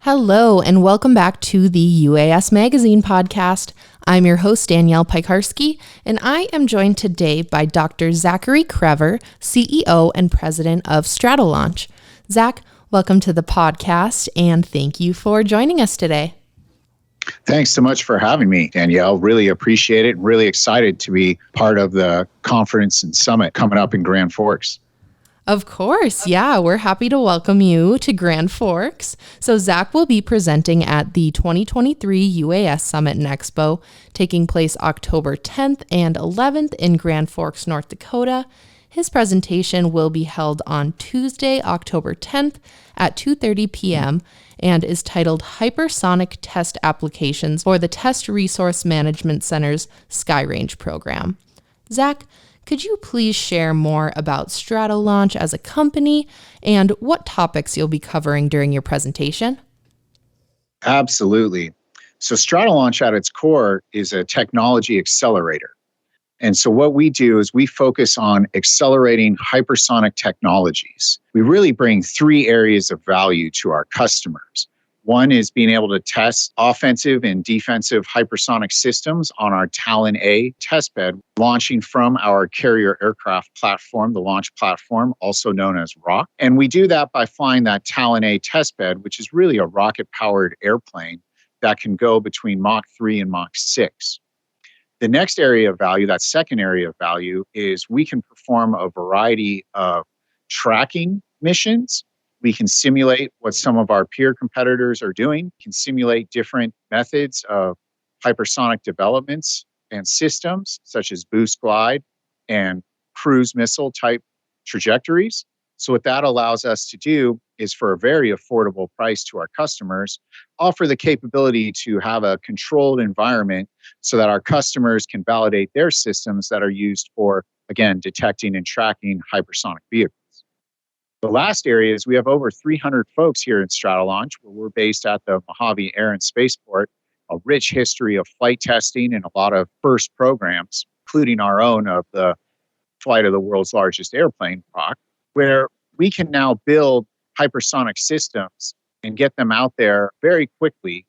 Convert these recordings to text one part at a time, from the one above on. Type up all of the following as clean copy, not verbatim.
Hello, and welcome back to the UAS Magazine podcast. I'm your host, Danielle Piekarski, and I am joined today by Dr. Zachary Krevor, CEO and President of Stratolaunch. Zach, welcome to the podcast, and thank you for joining us today. Thanks so much for having me, Danielle. Really appreciate it. Really excited to be part of the conference and summit coming up in Grand Forks. Of course. Yeah, we're happy to welcome you to Grand Forks. So Zach will be presenting at the 2023 UAS Summit and Expo, taking place October 10th and 11th in Grand Forks, North Dakota. His presentation will be held on Tuesday, October 10th at 2:30 p.m. and is titled Hypersonic Test Applications for the Test Resource Management Center's SkyRange program. Zach, could you please share more about Stratolaunch as a company and what topics you'll be covering during your presentation? Absolutely. So Stratolaunch at its core is a technology accelerator. And so what we do is we focus on accelerating hypersonic technologies. We really bring three areas of value to our customers. One is being able to test offensive and defensive hypersonic systems on our Talon A testbed, launching from our carrier aircraft platform, the launch platform, also known as ROC. And we do that by flying that Talon A testbed, which is really a rocket-powered airplane that can go between Mach 3 and Mach 6. The next area of value, that second area of value, is we can perform a variety of tracking missions. We can simulate what some of our peer competitors are doing, can simulate different methods of hypersonic developments and systems, such as boost glide and cruise missile type trajectories. So what that allows us to do is, for a very affordable price to our customers, offer the capability to have a controlled environment so that our customers can validate their systems that are used for, again, detecting and tracking hypersonic vehicles. The last area is we have over 300 folks here at Stratolaunch, where we're based at the Mojave Air and Spaceport, a rich history of flight testing and a lot of first programs, including our own of the flight of the world's largest airplane, ROC, where we can now build hypersonic systems and get them out there very quickly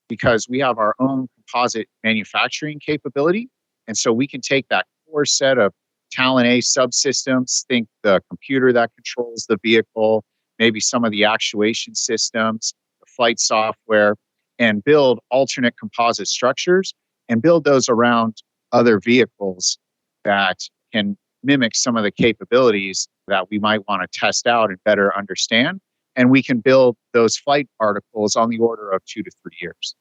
because we have our own composite manufacturing capability. And so we can take that core set of Talon A subsystems, think the computer that controls the vehicle, maybe some of the actuation systems, the flight software, and build alternate composite structures and build those around other vehicles that can mimic some of the capabilities that we might want to test out and better understand. And we can build those flight articles on the order of 2 to 3 years.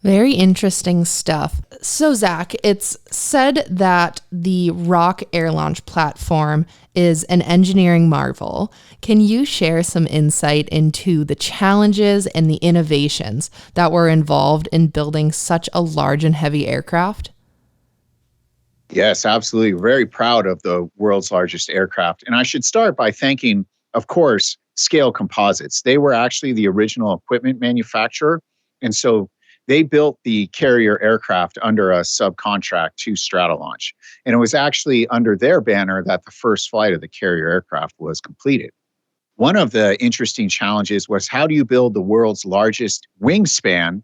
Very interesting stuff. So, Zach, it's said that the ROC air launch platform is an engineering marvel. Can you share some insight into the challenges and the innovations that were involved in building such a large and heavy aircraft? Yes, absolutely. Very proud of the world's largest aircraft. And I should start by thanking, of course, Scale Composites. They were actually the original equipment manufacturer. And so they built the carrier aircraft under a subcontract to Stratolaunch. And it was actually under their banner that the first flight of the carrier aircraft was completed. One of the interesting challenges was, how do you build the world's largest wingspan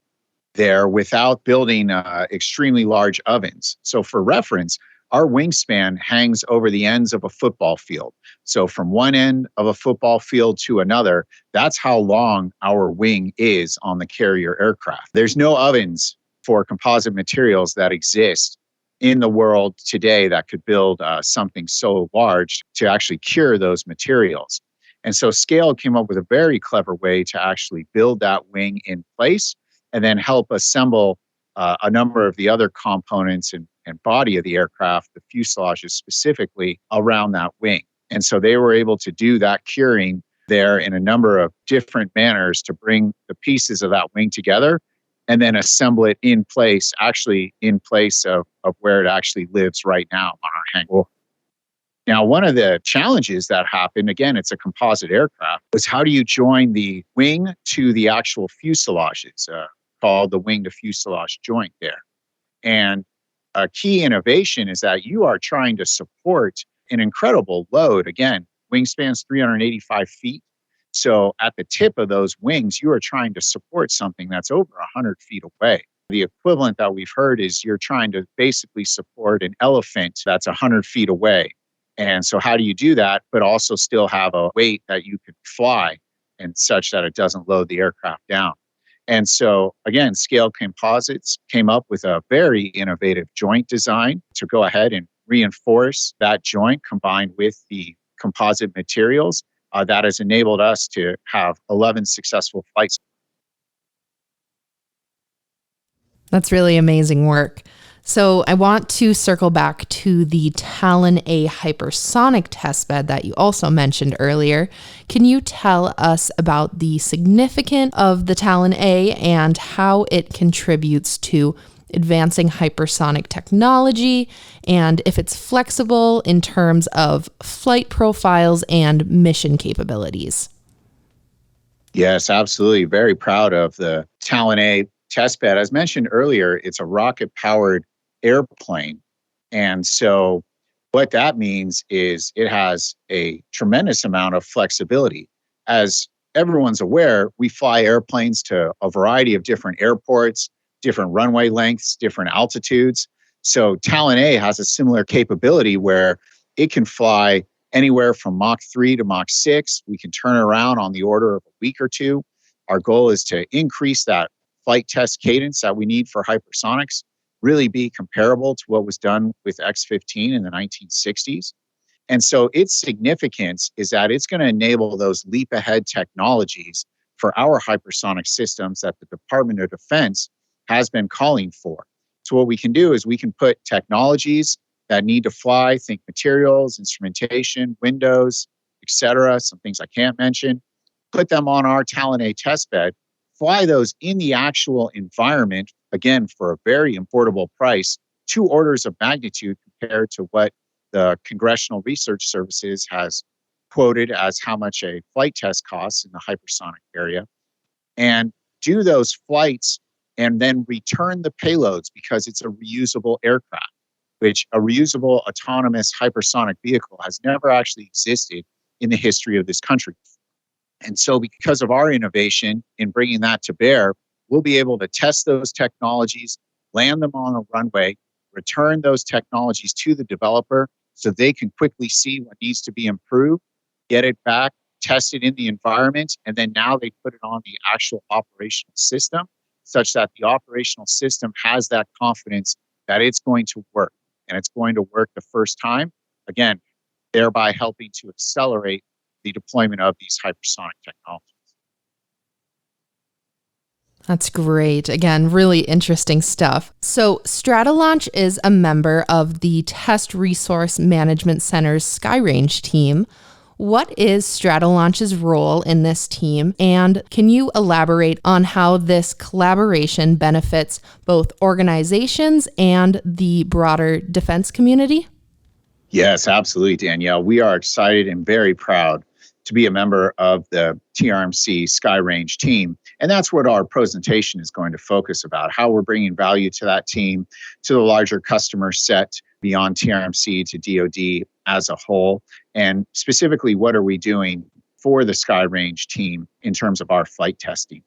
there without building extremely large ovens? So for reference, our wingspan hangs over the ends of a football field. So from one end of a football field to another, that's how long our wing is on the carrier aircraft. There's no ovens for composite materials that exist in the world today that could build something so large to actually cure those materials. And so Scale came up with a very clever way to actually build that wing in place and then help assemble a number of the other components and body of the aircraft, the fuselages specifically, around that wing. And so they were able to do that curing there in a number of different manners to bring the pieces of that wing together and then assemble it in place, actually in place of where it actually lives right now on our hangar. Now, one of the challenges that happened, again, it's a composite aircraft, was how do you join the wing to the actual fuselages, called the wing to fuselage joint there. And a key innovation is that you are trying to support an incredible load. Again, wingspan's 385 feet. So at the tip of those wings, you are trying to support something that's over 100 feet away. The equivalent that we've heard is you're trying to basically support an elephant that's 100 feet away. And so how do you do that, but also still have a weight that you could fly and such that it doesn't load the aircraft down? And so again, Scale Composites came up with a very innovative joint design to go ahead and reinforce that joint combined with the composite materials that has enabled us to have 11 successful flights. That's really amazing work. So I want to circle back to the Talon A hypersonic testbed that you also mentioned earlier. Can you tell us about the significance of the Talon A and how it contributes to advancing hypersonic technology, and if it's flexible in terms of flight profiles and mission capabilities? Yes, absolutely. Very proud of the Talon A testbed. As mentioned earlier, it's a rocket-powered airplane. And so what that means is it has a tremendous amount of flexibility. As everyone's aware, we fly airplanes to a variety of different airports, different runway lengths, different altitudes. So Talon A has a similar capability where it can fly anywhere from Mach 3 to Mach 6. We can turn around on the order of a week or two. Our goal is to increase that flight test cadence that we need for hypersonics, really be comparable to what was done with X-15 in the 1960s. And so its significance is that it's going to enable those leap ahead technologies for our hypersonic systems that the Department of Defense has been calling for. So what we can do is we can put technologies that need to fly, think materials, instrumentation, windows, etc., some things I can't mention, put them on our Talon A testbed, fly those in the actual environment, again, for a very affordable price, 2 orders of magnitude compared to what the Congressional Research Services has quoted as how much a flight test costs in the hypersonic area, and do those flights and then return the payloads because it's a reusable aircraft, which a reusable autonomous hypersonic vehicle has never actually existed in the history of this country. And so because of our innovation in bringing that to bear, we'll be able to test those technologies, land them on a runway, return those technologies to the developer so they can quickly see what needs to be improved, get it back, test it in the environment, and then now they put it on the actual operational system such that the operational system has that confidence that it's going to work and it's going to work the first time, again, thereby helping to accelerate the deployment of these hypersonic technologies. That's great. Again, really interesting stuff. So Stratolaunch is a member of the Test Resource Management Center's Skyrange team. What is Stratolaunch's role in this team? And can you elaborate on how this collaboration benefits both organizations and the broader defense community? Yes, absolutely, Danielle. We are excited and very proud to be a member of the TRMC Skyrange team. And that's what our presentation is going to focus about, how we're bringing value to that team, to the larger customer set beyond TRMC to DoD as a whole. And specifically, what are we doing for the Skyrange team in terms of our flight testing?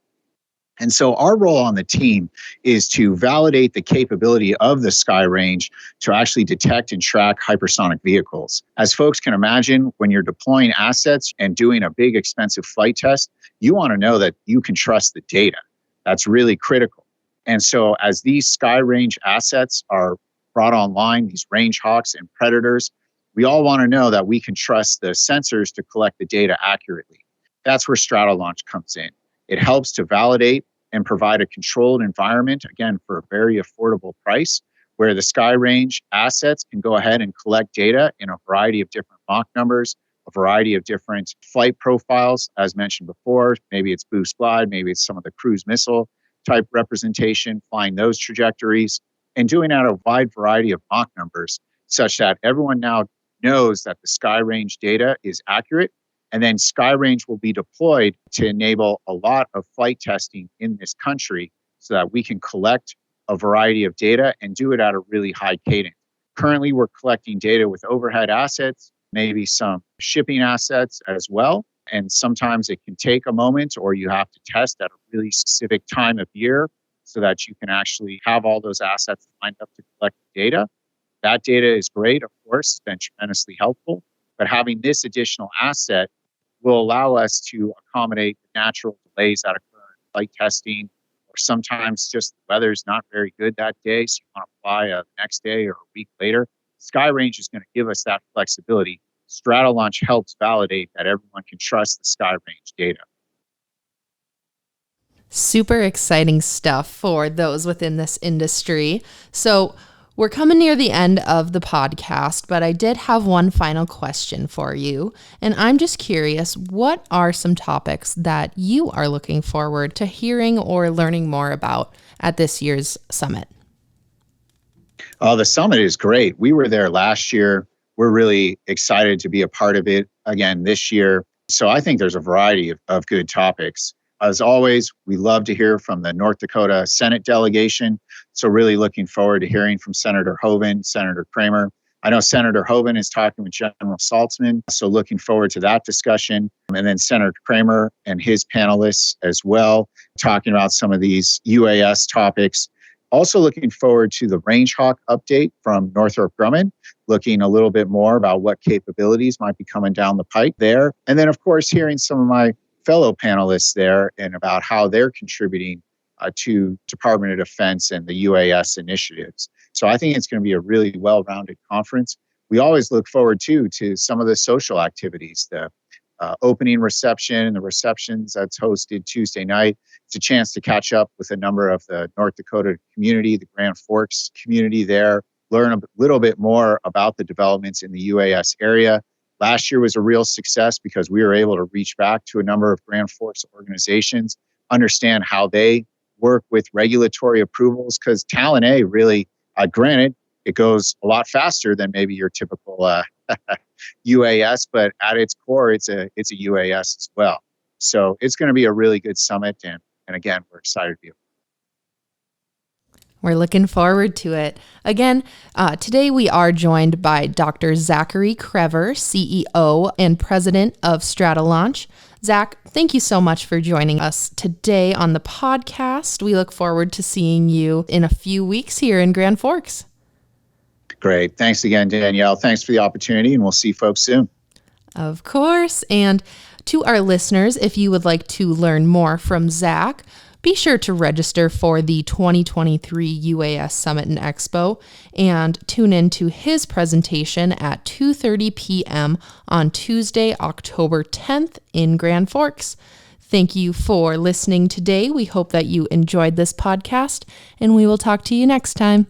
And so our role on the team is to validate the capability of the Skyrange to actually detect and track hypersonic vehicles. As folks can imagine, when you're deploying assets and doing a big, expensive flight test, you want to know that you can trust the data. That's really critical. And so as these Skyrange assets are brought online, these Range Hawks and Predators, we all want to know that we can trust the sensors to collect the data accurately. That's where Stratolaunch comes in. It helps to validate and provide a controlled environment, again, for a very affordable price, where the Skyrange assets can go ahead and collect data in a variety of different Mach numbers, a variety of different flight profiles, as mentioned before. Maybe it's boost glide, maybe it's some of the cruise missile type representation, flying those trajectories, and doing that a wide variety of Mach numbers, such that everyone now knows that the Skyrange data is accurate. And then Skyrange will be deployed to enable a lot of flight testing in this country so that we can collect a variety of data and do it at a really high cadence. Currently, we're collecting data with overhead assets, maybe some shipping assets as well. And sometimes it can take a moment, or you have to test at a really specific time of year so that you can actually have all those assets lined up to collect data. That data is great, of course, it's been tremendously helpful. But having this additional asset will allow us to accommodate the natural delays that occur in flight testing, or sometimes just the weather's not very good that day, so you want to fly the next day or a week later. SkyRange is going to give us that flexibility. Stratolaunch helps validate that everyone can trust the SkyRange data. Super exciting stuff for those within this industry. So we're coming near the end of the podcast, but I did have one final question for you. And I'm just curious, what are some topics that you are looking forward to hearing or learning more about at this year's summit? The summit is great. We were there last year. We're really excited to be a part of it again this year. So I think there's a variety of good topics. As always, we love to hear from the North Dakota Senate delegation. So really looking forward to hearing from Senator Hoeven, Senator Krevor. I know Senator Hoeven is talking with General Saltzman, so looking forward to that discussion. And then Senator Krevor and his panelists as well, talking about some of these UAS topics. Also looking forward to the Range Hawk update from Northrop Grumman, looking a little bit more about what capabilities might be coming down the pike there. And then, of course, hearing some of my fellow panelists there and about how they're contributing to Department of Defense and the UAS initiatives. So I think it's going to be a really well-rounded conference. We always look forward to some of the social activities, the opening reception and the receptions that's hosted Tuesday night. It's a chance to catch up with a number of the North Dakota community, the Grand Forks community there, learn a little bit more about the developments in the UAS area. Last year was a real success because we were able to reach back to a number of Grand Forks organizations, understand how they work with regulatory approvals, because Talon A really, granted, it goes a lot faster than maybe your typical UAS, but at its core, it's a UAS as well. So it's going to be a really good summit, and again, we're excited to be able. We're looking forward to it. Again, today we are joined by Dr. Zachary Krevor, CEO and President of Stratolaunch. Zach, thank you so much for joining us today on the podcast. We look forward to seeing you in a few weeks here in Grand Forks. Great. Thanks again, Danielle. Thanks for the opportunity, and we'll see folks soon. Of course. And to our listeners, if you would like to learn more from Zach, be sure to register for the 2023 UAS Summit and Expo and tune in to his presentation at 2:30 p.m. on Tuesday, October 10th in Grand Forks. Thank you for listening today. We hope that you enjoyed this podcast, and we will talk to you next time.